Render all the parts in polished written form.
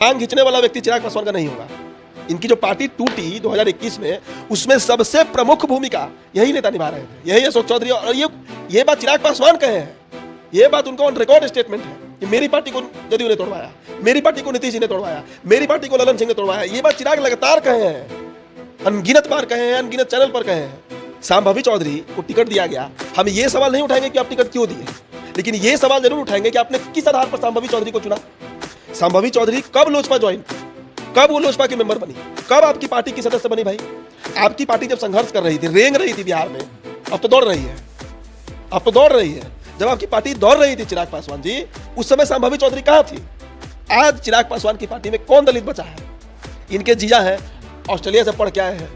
टांग खींचने वाला व्यक्ति चिराग पासवान का नहीं होगा। इनकी जो पार्टी टूटी 2021 में, उसमें सबसे प्रमुख भूमिका यही नेता निभा रहे थे, यही अशोक चौधरी। और ये बात चिराग पासवान कहे हैं, ये बात उनका ऑन रिकॉर्ड स्टेटमेंट है कि मेरी पार्टी को जदयू ने तोड़वाया, मेरी पार्टी को नीतीश जी ने तोड़वाया, मेरी पार्टी को ललन सिंह ने तोड़वाया। ये बात चिराग लगातार कहे हैं, अनगिनत बार कहे हैं, अनगिनत चैनल पर कहे हैं। सांभवी चौधरी को टिकट दिया गया, हम ये सवाल नहीं उठाएंगे कि आप टिकट क्यों दिए, लेकिन ये सवाल जरूर उठाएंगे कि आपने किस आधार पर सांभवी चौधरी को चुना। सांभवी चौधरी कब लोजपा ज्वाइन, कब वो लोजपा की मेंबर बनी, कब आपकी पार्टी की सदस्य बनी? भाई, आपकी पार्टी जब संघर्ष कर रही थी, रेंग रही थी बिहार में, अब तो दौड़ रही है, अब तो दौड़ रही है। जब आपकी पार्टी दौड़ रही थी चिराग पासवान जी, उस समय सांभवी चौधरी कहां थी? आज चिराग पासवान की पार्टी में कौन दलित बचा है? इनके जीजा है, ऑस्ट्रेलिया से पढ़ के आए हैं,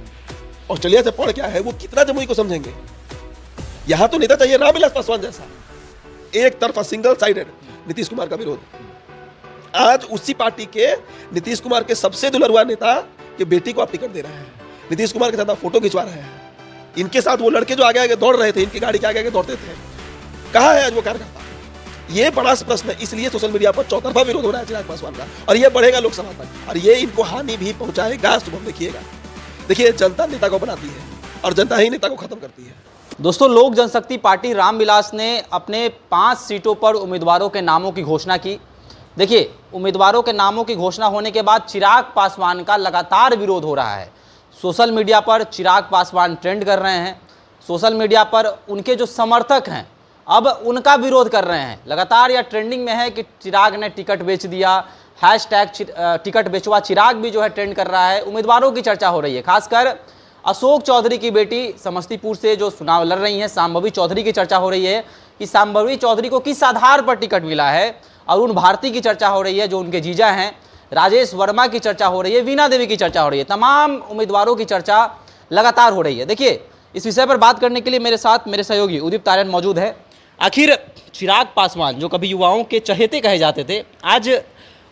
ऑस्ट्रेलिया से पढ़ के आए हैं, वो कितना जमुई को समझेंगे? यहां तो नेता चाहिए रामविलास पासवान जैसा, एक तरफा सिंगल साइडेड नीतीश कुमार का विरोध। आज उसी पार्टी के नीतीश कुमार के सबसे दुलरुआ नेता के बेटी को आप टिकट दे रहे हैं, नीतीश कुमार के साथ आप फोटो खिंचवा रहे हैं। इनके साथ वो लड़के जो आगे आगे दौड़ रहे थे, इनकी गाड़ी के आगे आगे दौड़ते थे, कहां है आज वो कार्यकर्ता? ये बड़ा प्रश्न है। इसलिए सोशल मीडिया पर चौतरफा विरोध हो रहा है चिराग पासवान का, और ये बढ़ेगा लोकसभा तक, और ये इनको हानि भी पहुंचाएगा। सुबह देखिएगा, देखिए जनता नेता को बनाती है और जनता ही नेता को खत्म करती है। दोस्तों, लोक जनशक्ति पार्टी रामविलास ने अपने 5 सीटों पर उम्मीदवारों के नामों की घोषणा की। देखिए, उम्मीदवारों के नामों की घोषणा होने के बाद चिराग पासवान का लगातार विरोध हो रहा है। सोशल मीडिया पर चिराग पासवान ट्रेंड कर रहे हैं, सोशल मीडिया पर उनके जो समर्थक हैं अब उनका विरोध कर रहे हैं। लगातार यह ट्रेंडिंग में है कि चिराग ने टिकट बेच दिया, हैशटैग टिकट बेचवा चिराग भी जो है ट्रेंड कर रहा है। उम्मीदवारों की चर्चा हो रही है, खासकर अशोक चौधरी की बेटी समस्तीपुर से जो चुनाव लड़ रही हैं, सांभवी चौधरी की चर्चा हो रही है कि सांभवी चौधरी को किस आधार पर टिकट मिला है। अरुण भारती की चर्चा हो रही है जो उनके जीजा हैं, राजेश वर्मा की चर्चा हो रही है, वीणा देवी की चर्चा हो रही है, तमाम उम्मीदवारों की चर्चा लगातार हो रही है। देखिए, इस विषय पर बात करने के लिए मेरे साथ मेरे सहयोगी उदित तारण मौजूद है। आखिर चिराग पासवान जो कभी युवाओं के चहेते कहे जाते थे, आज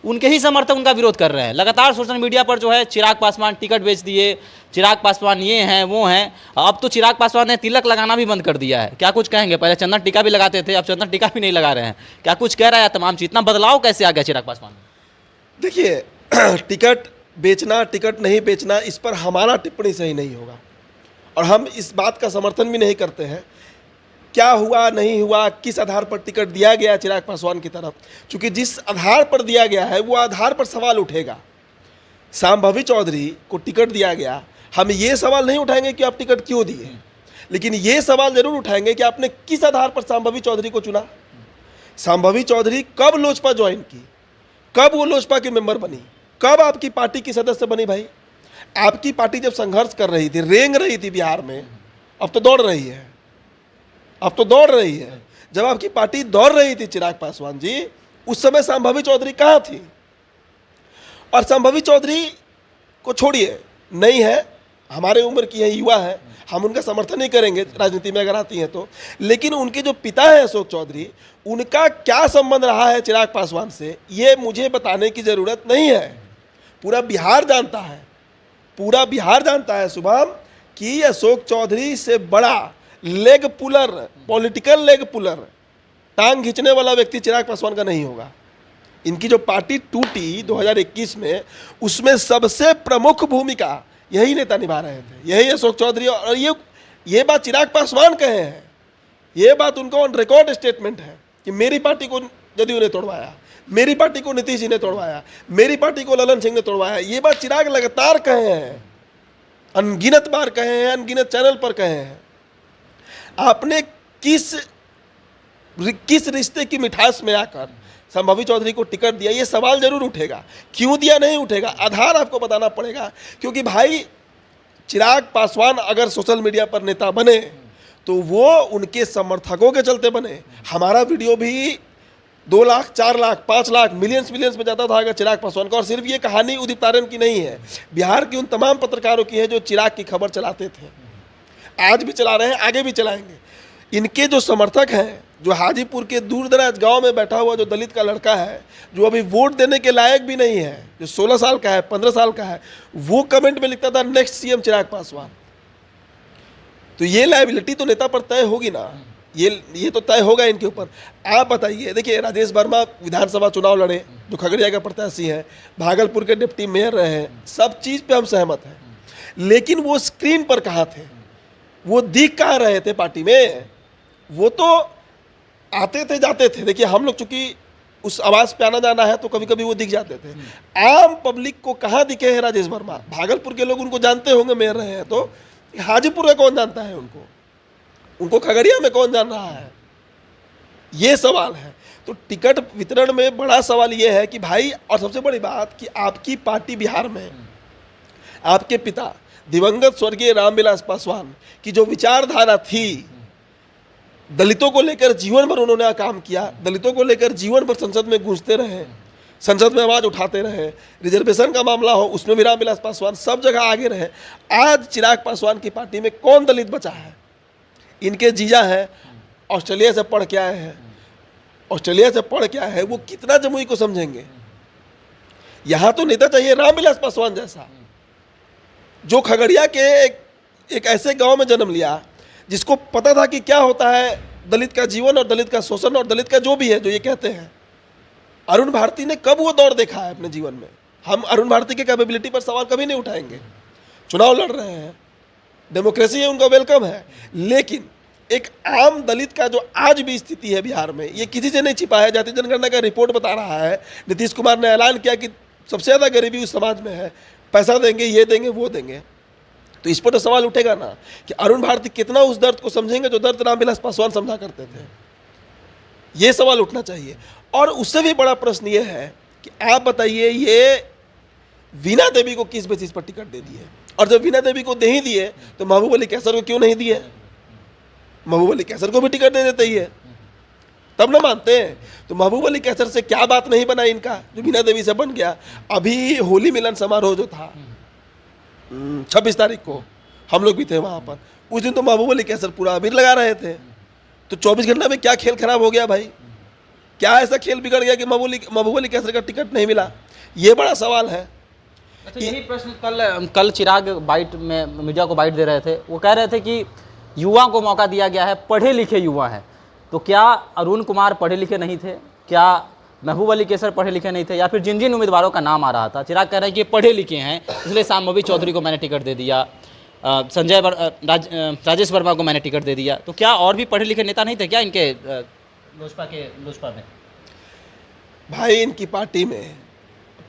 उनके ही समर्थक उनका विरोध कर रहे हैं। लगातार सोशल मीडिया पर जो है चिराग पासवान टिकट बेच दिए, चिराग पासवान ये हैं वो हैं। अब तो चिराग पासवान ने तिलक लगाना भी बंद कर दिया है। क्या कुछ कहेंगे? पहले चंदन टीका भी लगाते थे, अब चंदन टीका भी नहीं लगा रहे हैं। क्या कुछ कह रहा है? तमाम चीज, इतना बदलाव कैसे आ गया चिराग पासवान में? देखिए, टिकट बेचना, टिकट नहीं बेचना, इस पर हमारा टिप्पणी सही नहीं होगा, और हम इस बात का समर्थन भी नहीं करते हैं। क्या हुआ नहीं हुआ, किस आधार पर टिकट दिया गया चिराग पासवान की तरफ, क्योंकि जिस आधार पर दिया गया है वो आधार पर सवाल उठेगा। सांभवी चौधरी को टिकट दिया गया, हम ये सवाल नहीं उठाएंगे कि आप टिकट क्यों दिए, लेकिन ये सवाल जरूर उठाएंगे कि आपने किस आधार पर सांभवी चौधरी को चुना। सांभवी चौधरी कब लोजपा ज्वाइन की, कब वो लोजपा की मेंबर बनी, कब आपकी पार्टी की सदस्य बनी? भाई, आपकी पार्टी जब संघर्ष कर रही थी, रेंग रही थी बिहार में, अब तो दौड़ रही है, अब तो दौड़ रही है। जब आपकी पार्टी दौड़ रही थी चिराग पासवान जी, उस समय सांभवी चौधरी कहां थी? और सांभवी चौधरी को छोड़िए, नहीं है, हमारे उम्र की है, युवा है, हम उनका समर्थन नहीं करेंगे राजनीति में अगर आती हैं तो, लेकिन उनके जो पिता हैं अशोक चौधरी, उनका क्या संबंध रहा है चिराग पासवान से, ये मुझे बताने की जरूरत नहीं है। पूरा बिहार जानता है, पूरा बिहार जानता है शुभम, कि अशोक चौधरी से बड़ा leg puller, political leg puller, टांग खींचने वाला व्यक्ति चिराग पासवान का नहीं होगा। इनकी जो पार्टी टूटी 2021 में, उसमें सबसे प्रमुख भूमिका यही नेता निभा रहे थे, यही अशोक चौधरी। और ये बात चिराग पासवान कहे हैं, ये बात उनका ऑन रिकॉर्ड स्टेटमेंट है कि मेरी पार्टी को जदयू ने तोड़वाया, मेरी पार्टी को नीतीश जी ने तोड़वाया, मेरी पार्टी को ललन सिंह ने तोड़वाया। ये बात चिराग लगातार कहे हैं, अनगिनत बार कहे हैं, अनगिनत चैनल पर कहे हैं। आपने किस रिश्ते की मिठास में आकर सांभवी चौधरी को टिकट दिया, ये सवाल जरूर उठेगा। क्यों दिया नहीं उठेगा, आधार आपको बताना पड़ेगा। क्योंकि भाई, चिराग पासवान अगर सोशल मीडिया पर नेता बने तो वो उनके समर्थकों के चलते बने। हमारा वीडियो भी 2 लाख, 4 लाख, 5 लाख, मिलियंस में जाता था अगर चिराग पासवान का। और सिर्फ ये कहानी उदित तारण की नहीं है, बिहार की उन तमाम पत्रकारों की है जो चिराग की खबर चलाते थे, आज भी चला रहे हैं, आगे भी चलाएंगे। इनके जो समर्थक हैं, जो हाजीपुर के दूर दराज गांव में बैठा हुआ जो दलित का लड़का है, जो अभी वोट देने के लायक भी नहीं है, जो 16 साल का है, 15 साल का है, वो कमेंट में लिखता था नेक्स्ट सीएम चिराग पासवान। तो ये लायबिलिटी तो नेता पर तय होगी ना। ये तो तय होगा इनके ऊपर। आप बताइए, देखिए राजेश वर्मा विधानसभा चुनाव लड़े, जो खगड़िया के प्रत्याशी हैं, भागलपुर के डिप्टी मेयर रहे हैं, सब चीज़ पे हम सहमत हैं, लेकिन वो स्क्रीन पर कहाँ थे, वो दिख कहाँ रहे थे पार्टी में? वो तो आते थे जाते थे। देखिए हम लोग चूंकि उस आवास पे आना जाना है तो कभी कभी वो दिख जाते थे। आम पब्लिक को कहाँ दिखे हैं राजेश वर्मा? भागलपुर के लोग उनको जानते होंगे, मेयर रहे हैं, तो हाजीपुर का कौन जानता है उनको खगड़िया में कौन जान रहा है? ये सवाल है। तो टिकट वितरण में बड़ा सवाल ये है कि भाई, और सबसे बड़ी बात कि आपकी पार्टी बिहार में, आपके पिता दिवंगत स्वर्गीय रामविलास पासवान की जो विचारधारा थी, दलितों को लेकर जीवन भर उन्होंने काम किया, दलितों को लेकर जीवन भर संसद में गूंजते रहे, संसद में आवाज उठाते रहे, रिजर्वेशन का मामला हो उसमें भी रामविलास पासवान सब जगह आगे रहे। आज चिराग पासवान की पार्टी में कौन दलित बचा है? इनके जीजा हैं, ऑस्ट्रेलिया से पढ़ के आए हैं, ऑस्ट्रेलिया से पढ़ के आए हैं, वो कितना जमुई को समझेंगे? यहाँ तो नेता चाहिए रामविलास पासवान जैसा, जो खगड़िया के एक ऐसे गांव में जन्म लिया जिसको पता था कि क्या होता है दलित का जीवन और दलित का शोषण और दलित का जो भी है, जो ये कहते हैं। अरुण भारती ने कब वो दौर देखा है अपने जीवन में? हम अरुण भारती के कैपेबिलिटी पर सवाल कभी नहीं उठाएंगे। चुनाव लड़ रहे हैं, डेमोक्रेसी है, उनका वेलकम है, लेकिन एक आम दलित का जो आज भी स्थिति है बिहार में, ये किसी से नहीं छिपा है। जातीय जनगणना का रिपोर्ट बता रहा है, नीतीश कुमार ने ऐलान किया कि सबसे ज़्यादा गरीबी उस समाज में है, पैसा देंगे, ये देंगे, वो देंगे। तो इस पर तो सवाल उठेगा ना कि अरुण भारती कितना उस दर्द को समझेंगे जो दर्द रामविलास पासवान समझा करते थे। ये सवाल उठना चाहिए। और उससे भी बड़ा प्रश्न ये है कि आप बताइए, ये वीणा देवी को किस बेसिस पर टिकट दे दिए? और जब वीणा देवी को दे ही दिए तो महबूब अली कैसर को क्यों नहीं दिए? महबूब अली कैसर को भी टिकट दे देते ही है, तब ना मानते हैं। तो महबूब अली कैसर से क्या बात नहीं बना इनका, जो वीणा देवी से बन गया। अभी होली मिलन समारोह जो था 26 तारीख को, हम लोग भी थे वहाँ पर, उस दिन तो महबूब अली कैसर पूरा अबीर लगा रहे थे। तो 24 घंटे में क्या खेल खराब हो गया भाई? क्या ऐसा खेल बिगड़ गया कि महबूब अली कैसर का टिकट नहीं मिला? ये बड़ा सवाल है। अच्छा, यही प्रश्न कल चिराग बाइट में मीडिया को बाइट दे रहे थे। वो कह रहे थे कि युवा को मौका दिया गया है, पढ़े लिखे युवा हैं। तो क्या अरुण कुमार पढ़े लिखे नहीं थे? क्या महबूब अली कैसर पढ़े लिखे नहीं थे? या फिर जिन जिन उम्मीदवारों का नाम आ रहा था, चिराग कह रहे हैं कि पढ़े लिखे हैं, इसलिए शांभवी चौधरी को मैंने टिकट दे दिया, राजेश वर्मा को मैंने टिकट दे दिया। तो क्या और भी पढ़े लिखे नेता नहीं थे क्या इनके लोजपा में? भाई इनकी पार्टी में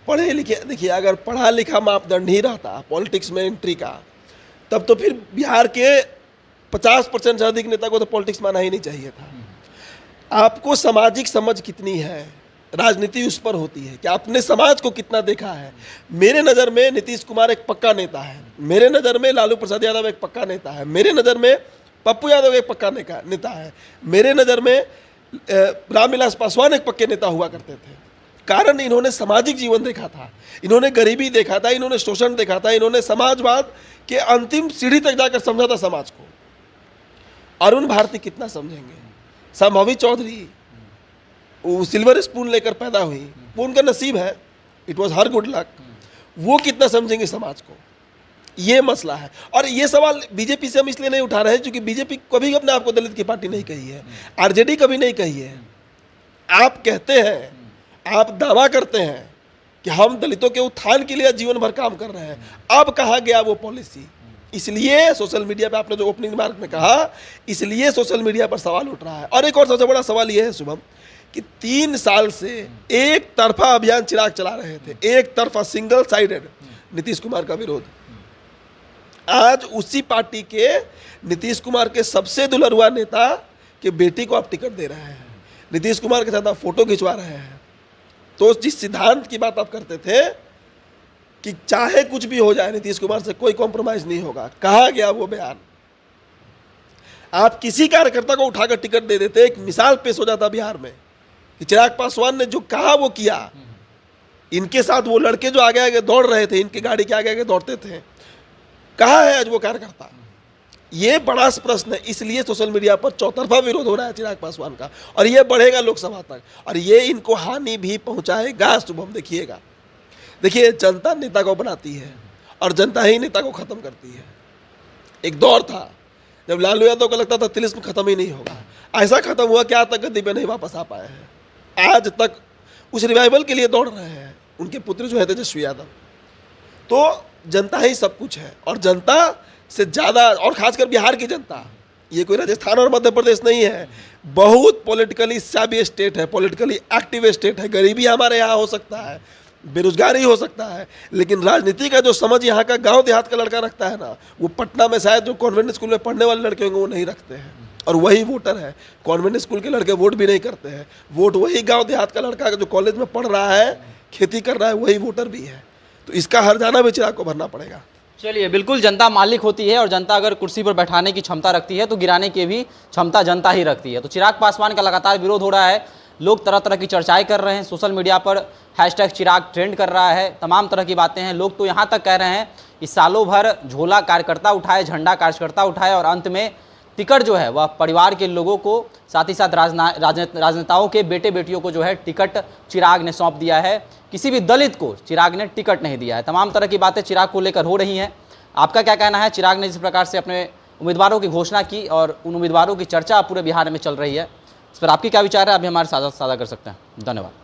पढ़े लिखे, देखिए अगर पढ़ा लिखा मापदंड ही रहता पॉलिटिक्स में एंट्री का, तब तो फिर बिहार के 50% से अधिक नेता को तो पॉलिटिक्स में आना ही नहीं चाहिए था। आपको सामाजिक समझ कितनी है, राजनीति उस पर होती है कि आपने समाज को कितना देखा है। मेरे नज़र में नीतीश कुमार एक पक्का नेता है, मेरे नज़र में लालू प्रसाद यादव एक पक्का नेता है, मेरे नज़र में पप्पू यादव एक पक्का नेता है, मेरे नज़र में रामविलास पासवान एक पक्के नेता हुआ करते थे। कारण इन्होंने सामाजिक जीवन देखा था, इन्होंने गरीबी देखा था, इन्होंने शोषण देखा था, इन्होंने समाजवाद के अंतिम सीढ़ी तक जाकर समझा था समाज को। अरुण भारती कितना समझेंगे? शांभवी चौधरी वो सिल्वर स्पून लेकर पैदा हुई, वो उनका नसीब है, it was her good luck. वो कितना समझेंगे समाज को? ये मसला है। और ये सवाल बीजेपी से हम इसलिए नहीं उठा रहे हैं क्योंकि बीजेपी कभी अपने आप को दलित की पार्टी नहीं कही है, आरजेडी कभी नहीं कही है। आप कहते हैं, आप दावा करते हैं कि हम दलितों के उत्थान के लिए जीवन भर काम कर रहे हैं, अब कहाँ गया वो पॉलिसी? इसलिए सोशल मीडिया पे आपने जो ओपनिंग रिमार्क में कहा, इसलिए सोशल मीडिया पर सवाल उठ रहा है। और एक और सबसे बड़ा सवाल ये है शुभम, कि 3 साल से एक तरफा अभियान चिराग चला रहे थे, एक तरफा सिंगल साइडेड नीतीश कुमार का विरोध। आज उसी पार्टी के नीतीश कुमार के सबसे दुलरुआ नेता के बेटी को आप टिकट दे रहे हैं, नीतीश कुमार के साथ आप फोटो खिंचवा रहे हैं। तो जिस सिद्धांत की बात आप करते थे कि चाहे कुछ भी हो जाए नीतीश कुमार से कोई कॉम्प्रोमाइज नहीं होगा, कहा गया वो बयान? आप किसी कार्यकर्ता को उठाकर टिकट दे देते, एक मिसाल पेश हो जाता बिहार में कि चिराग पासवान ने जो कहा वो किया। इनके साथ वो लड़के जो आगे आगे दौड़ रहे थे, इनके गाड़ी के आगे आगे दौड़ते थे, कहाँ है आज वो कार्यकर्ता? ये बड़ा प्रश्न है। इसलिए सोशल मीडिया पर चौतरफा विरोध हो रहा है चिराग पासवान का, और ये बढ़ेगा लोकसभा तक, और ये इनको हानि भी पहुंचाएगा। शुभम देखिएगा, देखिए जनता नेता को बनाती है और जनता ही नेता को खत्म करती है। एक दौर था जब लालू यादव को लगता था तिलिस्म खत्म ही नहीं होगा, ऐसा खत्म हुआ कि आज तक गद्दी पे नहीं वापस आ पाए हैं। आज तक उस रिवाइवल के लिए दौड़ रहे हैं उनके पुत्र जो है तेजस्वी यादव। तो जनता ही सब कुछ है, और जनता से ज़्यादा, और खासकर बिहार की जनता, ये कोई राजस्थान और मध्य प्रदेश नहीं है, बहुत पॉलिटिकली सैवी स्टेट है, पॉलिटिकली एक्टिव स्टेट है। गरीबी हमारे यहाँ हो सकता है, बेरोजगारी हो सकता है, लेकिन राजनीति का जो समझ यहाँ का गांव देहात का लड़का रखता है ना, वो पटना में शायद जो कॉन्वेंट स्कूल में पढ़ने वाले लड़के होंगे वो नहीं रखते हैं। और वही वोटर है। कॉन्वेंट स्कूल के लड़के वोट भी नहीं करते हैं, वोट वही गांव देहात का लड़का जो कॉलेज में पढ़ रहा है, खेती कर रहा है, वही वोटर भी है। तो इसका हर्जाना भी चिराग को भरना पड़ेगा। चलिए, बिल्कुल जनता मालिक होती है, और जनता अगर कुर्सी पर बैठाने की क्षमता रखती है तो गिराने की भी क्षमता जनता ही रखती है। तो चिराग पासवान का लगातार विरोध हो रहा है, लोग तरह तरह की चर्चाएं कर रहे हैं, सोशल मीडिया पर हैशटैग चिराग ट्रेंड कर रहा है, तमाम तरह की बातें हैं। लोग तो यहाँ तक कह रहे हैं इस सालों भर झोला कार्यकर्ता उठाए, झंडा कार्यकर्ता उठाए, और अंत में टिकट जो है वह परिवार के लोगों को, साथ ही साथ राजनेताओं के बेटे बेटियों को जो है टिकट चिराग ने सौंप दिया है। किसी भी दलित को चिराग ने टिकट नहीं दिया है। तमाम तरह की बातें चिराग को लेकर हो रही हैं। आपका क्या कहना है? चिराग ने जिस प्रकार से अपने उम्मीदवारों की घोषणा की और उन उम्मीदवारों की चर्चा पूरे बिहार में चल रही है, इस पर आपकी क्या विचार है? अभी हमारे साझा कर सकते हैं। धन्यवाद।